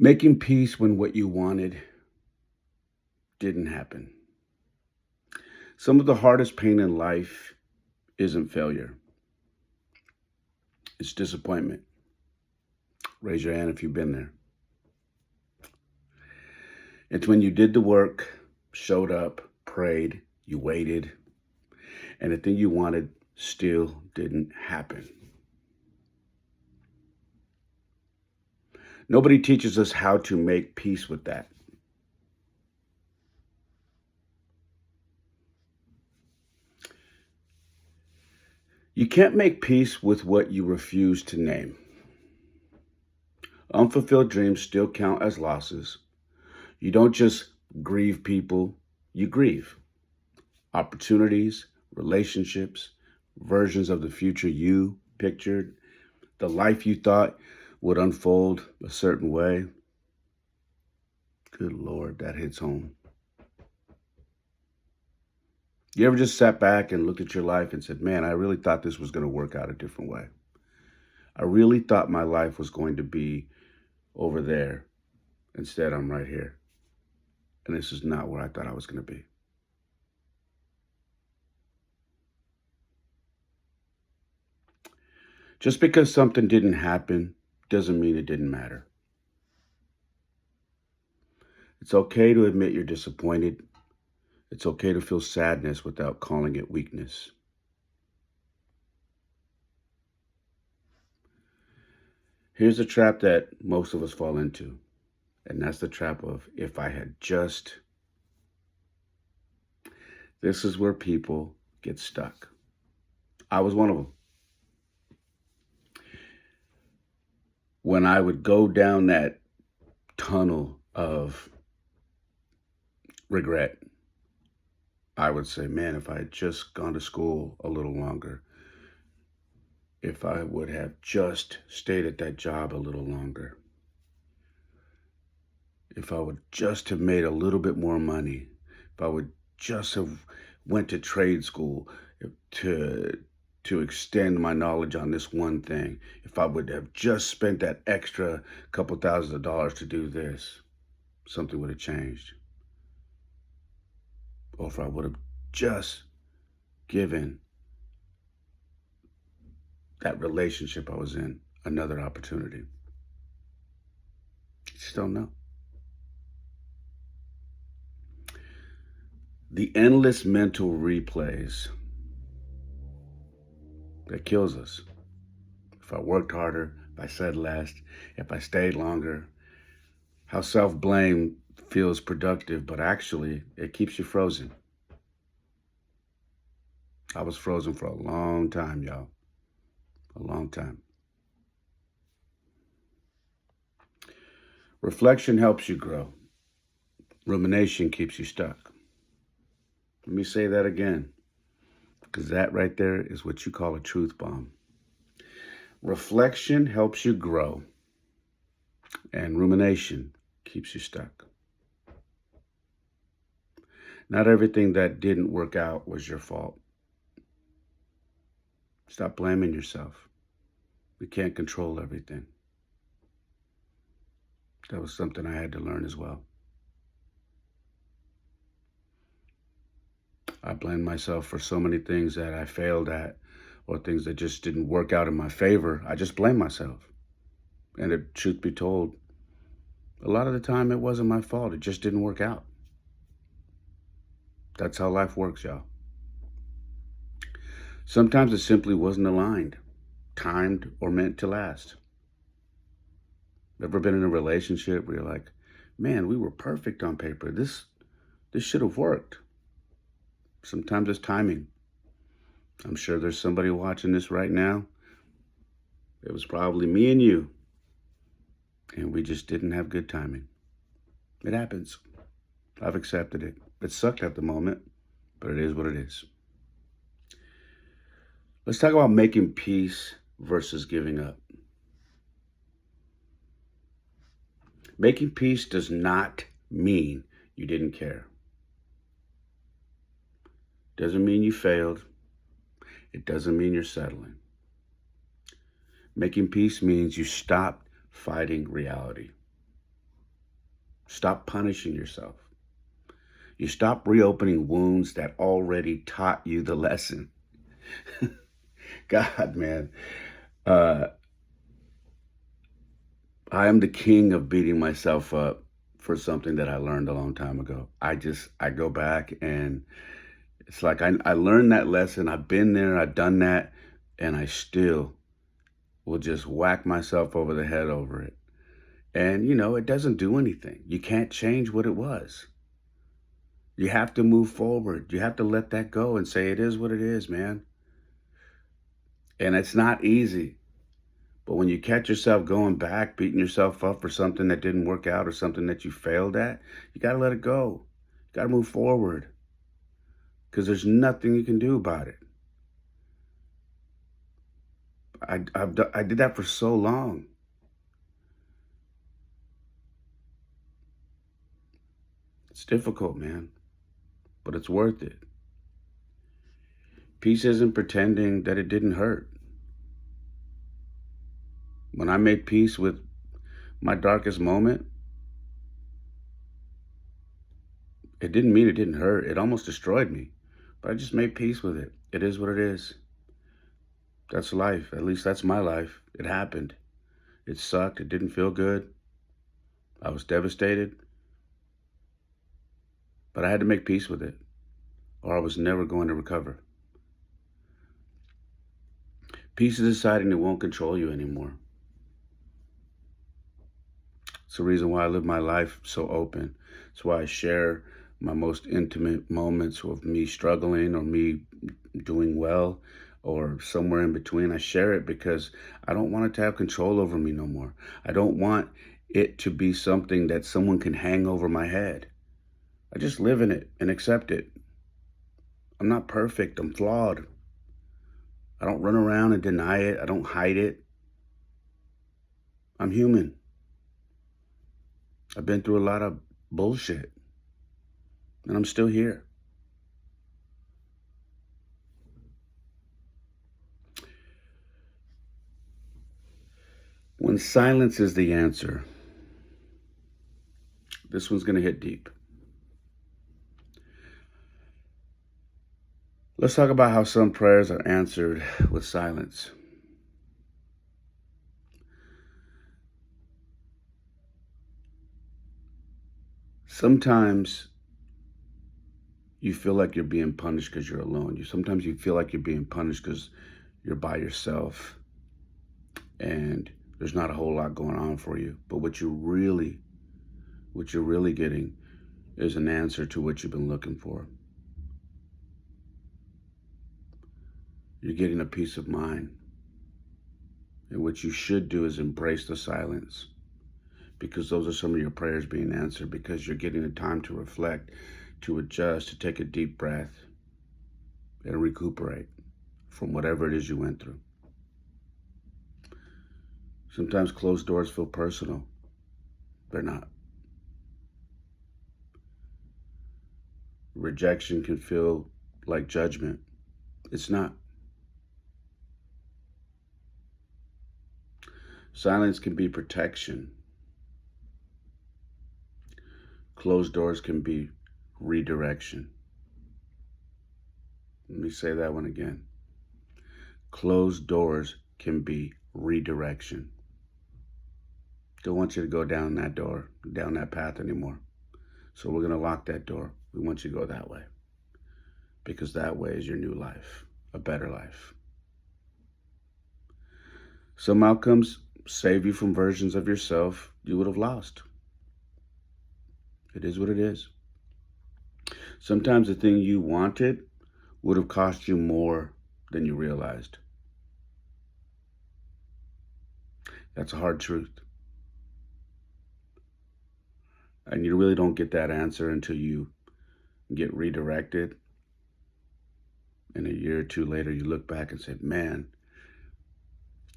Making peace when what you wanted didn't happen. Some of the hardest pain in life isn't failure, it's disappointment. Raise your hand if you've been there. It's when you did the work, showed up, prayed, you waited, and the thing you wanted still didn't happen. Nobody teaches us how to make peace with that. You can't make peace with what you refuse to name. Unfulfilled dreams still count as losses. You don't just grieve people, you grieve opportunities, relationships, versions of the future you pictured, the life you thought would unfold a certain way. Good Lord, that hits home. You ever just sat back and looked at your life and said, man, I really thought this was going to work out a different way. I really thought my life was going to be over there. Instead, I'm right here. And this is not where I thought I was going to be. Just because something didn't happen doesn't mean it didn't matter. It's okay to admit you're disappointed. It's okay to feel sadness without calling it weakness. Here's a trap that most of us fall into, and that's the trap of if I had just. This is where people get stuck. I was one of them. When I would go down that tunnel of regret, I would say, man, if I had just gone to school a little longer, if I would have just stayed at that job a little longer, if I would just have made a little bit more money, if I would just have went to trade school to extend my knowledge on this one thing, if I would have just spent that extra couple $1,000s to do this, something would have changed. Or if I would have just given that relationship I was in another opportunity. You just don't know. The endless mental replays that kills us. If I worked harder, if I said less, if I stayed longer, how self-blame feels productive, but actually it keeps you frozen. I was frozen for a long time, y'all. A long time. Reflection helps you grow. Rumination keeps you stuck. Let me say that again, because that right there is what you call a truth bomb. Reflection helps you grow, and rumination keeps you stuck. Not everything that didn't work out was your fault. Stop blaming yourself. We can't control everything. That was something I had to learn as well. I blamed myself for so many things that I failed at or things that just didn't work out in my favor. I just blamed myself. And the truth be told, a lot of the time it wasn't my fault. It just didn't work out. That's how life works, y'all. Sometimes it simply wasn't aligned, timed, or meant to last. Ever been in a relationship where you're like, man, we were perfect on paper. This should have worked. Sometimes it's timing. I'm sure there's somebody watching this right now. It was probably me and you. And we just didn't have good timing. It happens. I've accepted it. It sucked at the moment, but it is what it is. Let's talk about making peace versus giving up. Making peace does not mean you didn't care. Doesn't mean you failed. It doesn't mean you're settling. Making peace means you stopped fighting reality. Stop punishing yourself. You stop reopening wounds that already taught you the lesson. God, man. Uh, I am the king of beating myself up for something that I learned a long time ago. I go back and it's like I learned that lesson. I've been there, I've done that, and I still will just whack myself over the head over it. And, it doesn't do anything. You can't change what it was. You have to move forward. You have to let that go and say, it is what it is, man. And it's not easy. But when you catch yourself going back, beating yourself up for something that didn't work out or something that you failed at, you got to let it go. You got to move forward because there's nothing you can do about it. I did that for so long. It's difficult, man, but it's worth it. Peace isn't pretending that it didn't hurt. When I made peace with my darkest moment, it didn't mean it didn't hurt. It almost destroyed me, but I just made peace with it. It is what it is. That's life. At least that's my life. It happened. It sucked. It didn't feel good. I was devastated, but I had to make peace with it, or I was never going to recover. Peace is deciding it won't control you anymore. It's the reason why I live my life so open. It's why I share my most intimate moments of me struggling or me doing well or somewhere in between. I share it because I don't want it to have control over me no more. I don't want it to be something that someone can hang over my head. I just live in it and accept it. I'm not perfect. I'm flawed. I don't run around and deny it. I don't hide it. I'm human. I've been through a lot of bullshit, and I'm still here. When silence is the answer, this one's going to hit deep. Let's talk about how some prayers are answered with silence. Sometimes you feel like you're being punished because you're alone. Sometimes you feel like you're being punished because you're by yourself and there's not a whole lot going on for you. But what you're really getting is an answer to what you've been looking for. You're getting a peace of mind. And what you should do is embrace the silence, because those are some of your prayers being answered, because you're getting the time to reflect, to adjust, to take a deep breath and recuperate from whatever it is you went through. Sometimes closed doors feel personal. They're not. Rejection can feel like judgment. It's not. Silence can be protection. Closed doors can be redirection. Let me say that one again. Closed doors can be redirection. Don't want you to go down that door, down that path anymore. So we're going to lock that door. We want you to go that way, because that way is your new life, a better life. Some outcomes save you from versions of yourself you would have lost. It is what it is. Sometimes the thing you wanted would have cost you more than you realized. That's a hard truth. And you really don't get that answer until you get redirected. And a year or two later, you look back and say, man,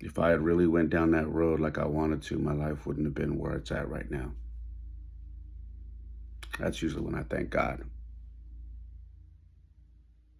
if I had really went down that road like I wanted to, my life wouldn't have been where it's at right now. That's usually when I thank God.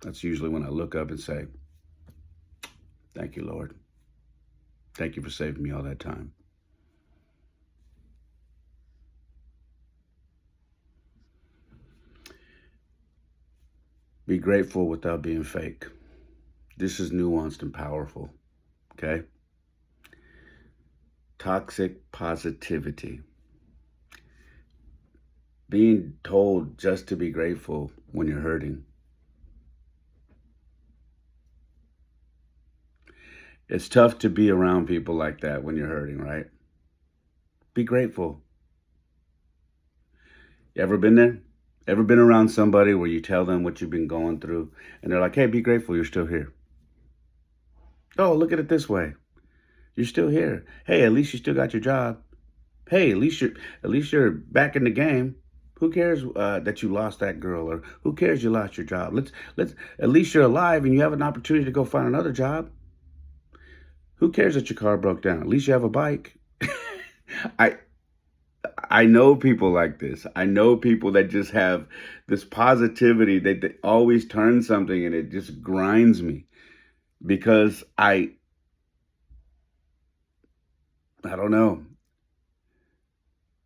That's usually when I look up and say, thank you, Lord. Thank you for saving me all that time. Be grateful without being fake. This is nuanced and powerful, okay? Toxic positivity. Being told just to be grateful when you're hurting. It's tough to be around people like that when you're hurting, right? Be grateful. You ever been there? Ever been around somebody where you tell them what you've been going through and they're like, hey, be grateful, you're still here. Oh, look at it this way. You're still here. Hey, at least you still got your job. Hey, at least you're back in the game. Who cares that you lost that girl, or who cares you lost your job? Let's at least you're alive and you have an opportunity to go find another job. Who cares that your car broke down? At least you have a bike. I I know people like this. I know people that just have this positivity that they always turn something and it just grinds me because I don't know.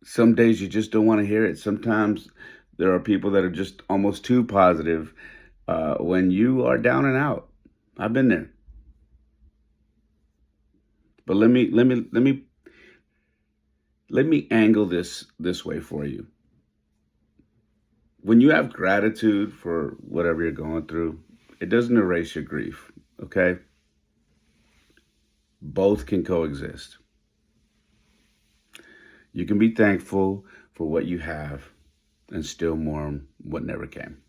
Some days you just don't want to hear it. Sometimes there are people that are just almost too positive when you are down and out. I've been there. But let me angle this way for you. When you have gratitude for whatever you're going through, it doesn't erase your grief, okay? Both can coexist. You can be thankful for what you have and still mourn what never came.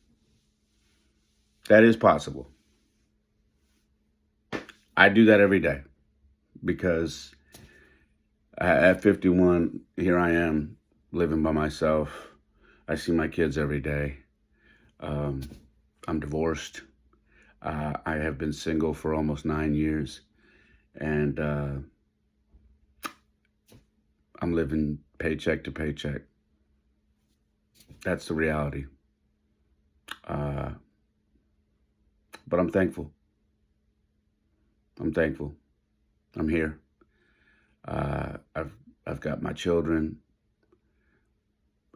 That is possible. I do that every day because at 51, here I am living by myself. I see my kids every day. Um, I'm divorced. I have been single for almost 9 years, and I'm living paycheck to paycheck. That's the reality. Uh, but I'm thankful. I'm thankful. I'm here. I've got my children.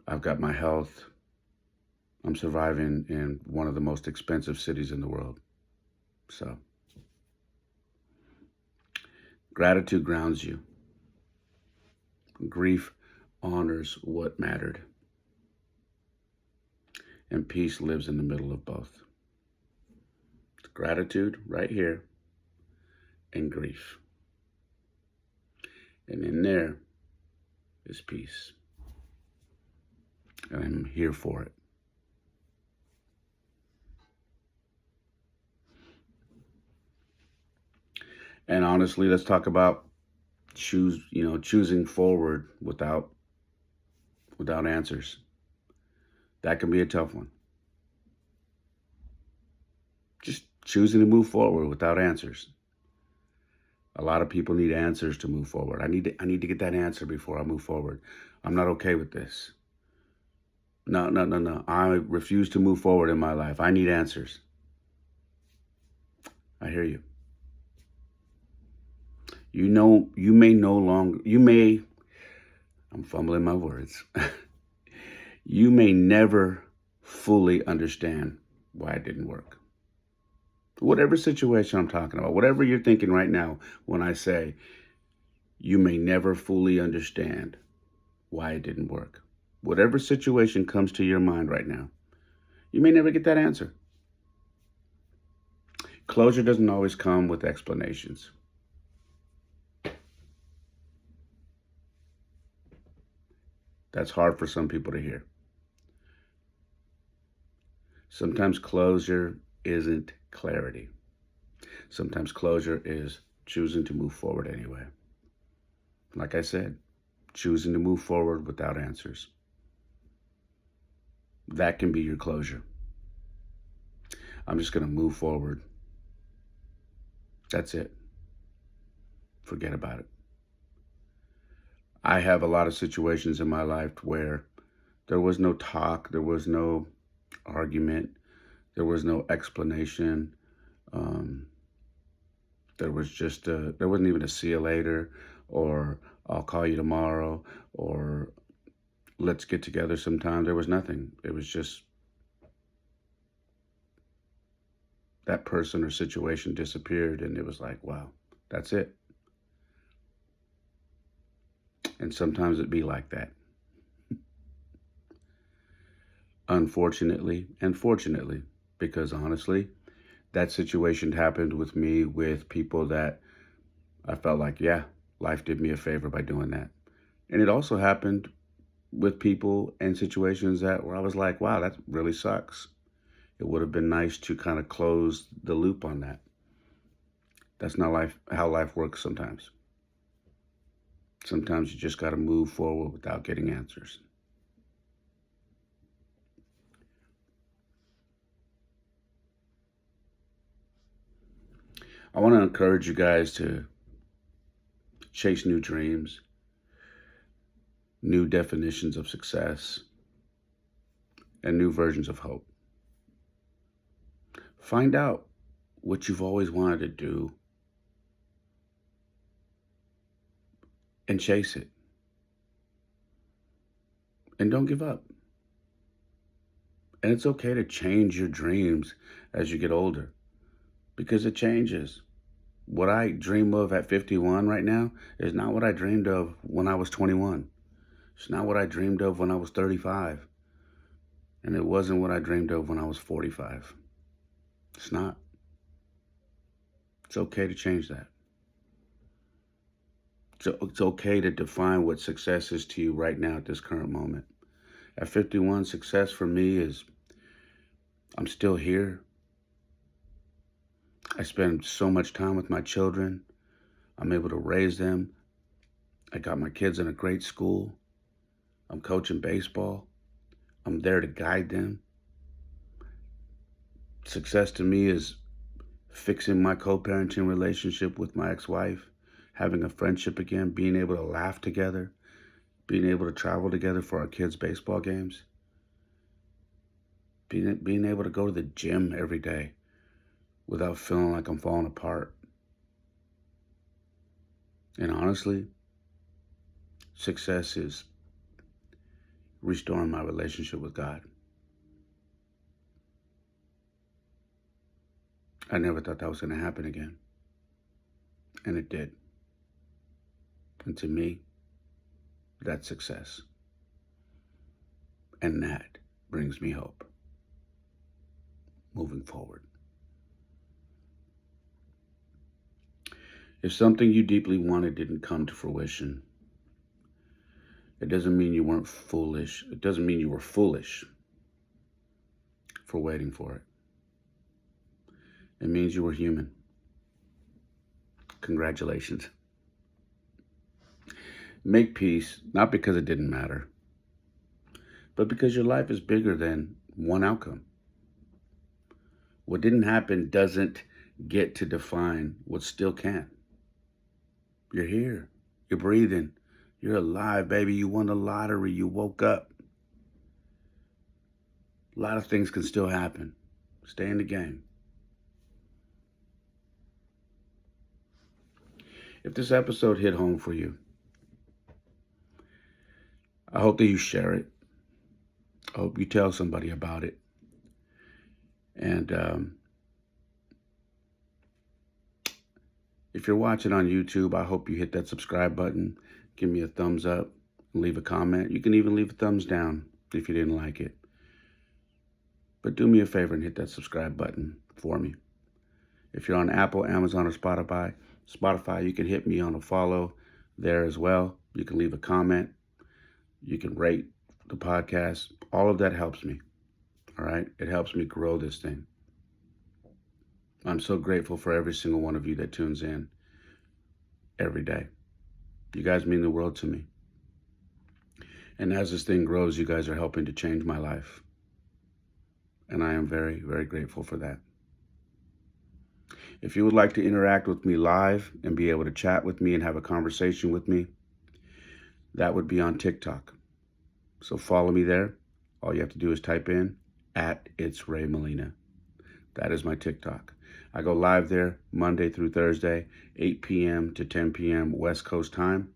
I've got my health. I'm surviving in one of the most expensive cities in the world. So gratitude grounds you. Grief honors what mattered. And peace lives in the middle of both. Gratitude right here and grief. And in there is peace. And I'm here for it. And honestly, let's talk about choosing forward without answers. That can be a tough one. Just choosing to move forward without answers. A lot of people need answers to move forward. I need to get that answer before I move forward. I'm not okay with this. No, no, no, no. I refuse to move forward in my life. I need answers. I hear you. I'm fumbling my words. You may never fully understand why it didn't work. Whatever situation I'm talking about, whatever you're thinking right now when I say you may never fully understand why it didn't work. Whatever situation comes to your mind right now, you may never get that answer. Closure doesn't always come with explanations. That's hard for some people to hear. Sometimes closure isn't clarity. Sometimes closure is choosing to move forward anyway. Like I said, choosing to move forward without answers. That can be your closure. I'm just going to move forward. That's it. Forget about it. I have a lot of situations in my life where there was no talk, there was no argument, there was no explanation. There wasn't even a see you later, or I'll call you tomorrow, or let's get together sometime. There was nothing. It was just that person or situation disappeared, and it was like, wow, that's it. And sometimes it'd be like that. Unfortunately and fortunately, because honestly, that situation happened with me with people that I felt like, yeah, life did me a favor by doing that. And it also happened with people and situations that where I was like, wow, that really sucks. It would have been nice to kind of close the loop on that. That's not how life works sometimes. Sometimes you just got to move forward without getting answers. I want to encourage you guys to chase new dreams, new definitions of success, and new versions of hope. Find out what you've always wanted to do and chase it. And don't give up. And it's okay to change your dreams as you get older because it changes. What I dream of at 51 right now is not what I dreamed of when I was 21. It's not what I dreamed of when I was 35. And it wasn't what I dreamed of when I was 45. It's not. It's okay to change that. So it's okay to define what success is to you right now at this current moment. At 51, success for me is I'm still here. I spend so much time with my children. I'm able to raise them. I got my kids in a great school. I'm coaching baseball. I'm there to guide them. Success to me is fixing my co-parenting relationship with my ex-wife, having a friendship again, being able to laugh together, being able to travel together for our kids' baseball games, being able to go to the gym every day without feeling like I'm falling apart. And honestly, success is restoring my relationship with God. I never thought that was going to happen again. And it did. And to me, that's success. And that brings me hope moving forward. If something you deeply wanted didn't come to fruition, it doesn't mean you weren't foolish. It doesn't mean you were foolish for waiting for it. It means you were human. Congratulations. Make peace, not because it didn't matter, but because your life is bigger than one outcome. What didn't happen doesn't get to define what still can. You're here. You're breathing. You're alive, baby. You won the lottery. You woke up. A lot of things can still happen. Stay in the game. If this episode hit home for you, I hope that you share it. I hope you tell somebody about it. And if you're watching on YouTube, I hope you hit that subscribe button, give me a thumbs up, and leave a comment. You can even leave a thumbs down if you didn't like it. But do me a favor and hit that subscribe button for me. If you're on Apple, Amazon, or Spotify, you can hit me on a follow there as well. You can leave a comment. You can rate the podcast. All of that helps me. All right? It helps me grow this thing. I'm so grateful for every single one of you that tunes in every day. You guys mean the world to me. And as this thing grows, you guys are helping to change my life. And I am very, very grateful for that. If you would like to interact with me live and be able to chat with me and have a conversation with me, that would be on TikTok. So follow me there. All you have to do is type in @It'sRayMolina. That is my TikTok. I go live there Monday through Thursday, 8 p.m. to 10 p.m. West Coast time,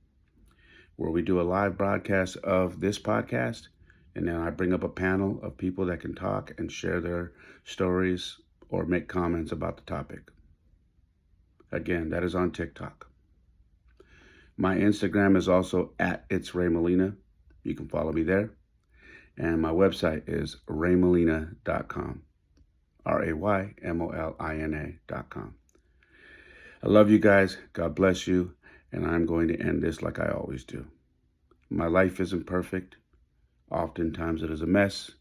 where we do a live broadcast of this podcast. And then I bring up a panel of people that can talk and share their stories or make comments about the topic. Again, that is on TikTok. My Instagram is also at It's Ray Molina. You can follow me there. And my website is raymolina.com. RAYMOLINA.com. I love you guys. God bless you. And I'm going to end this like I always do. My life isn't perfect. Oftentimes it is a mess.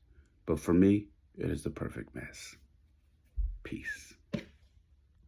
But for me, it is the perfect mess. Peace.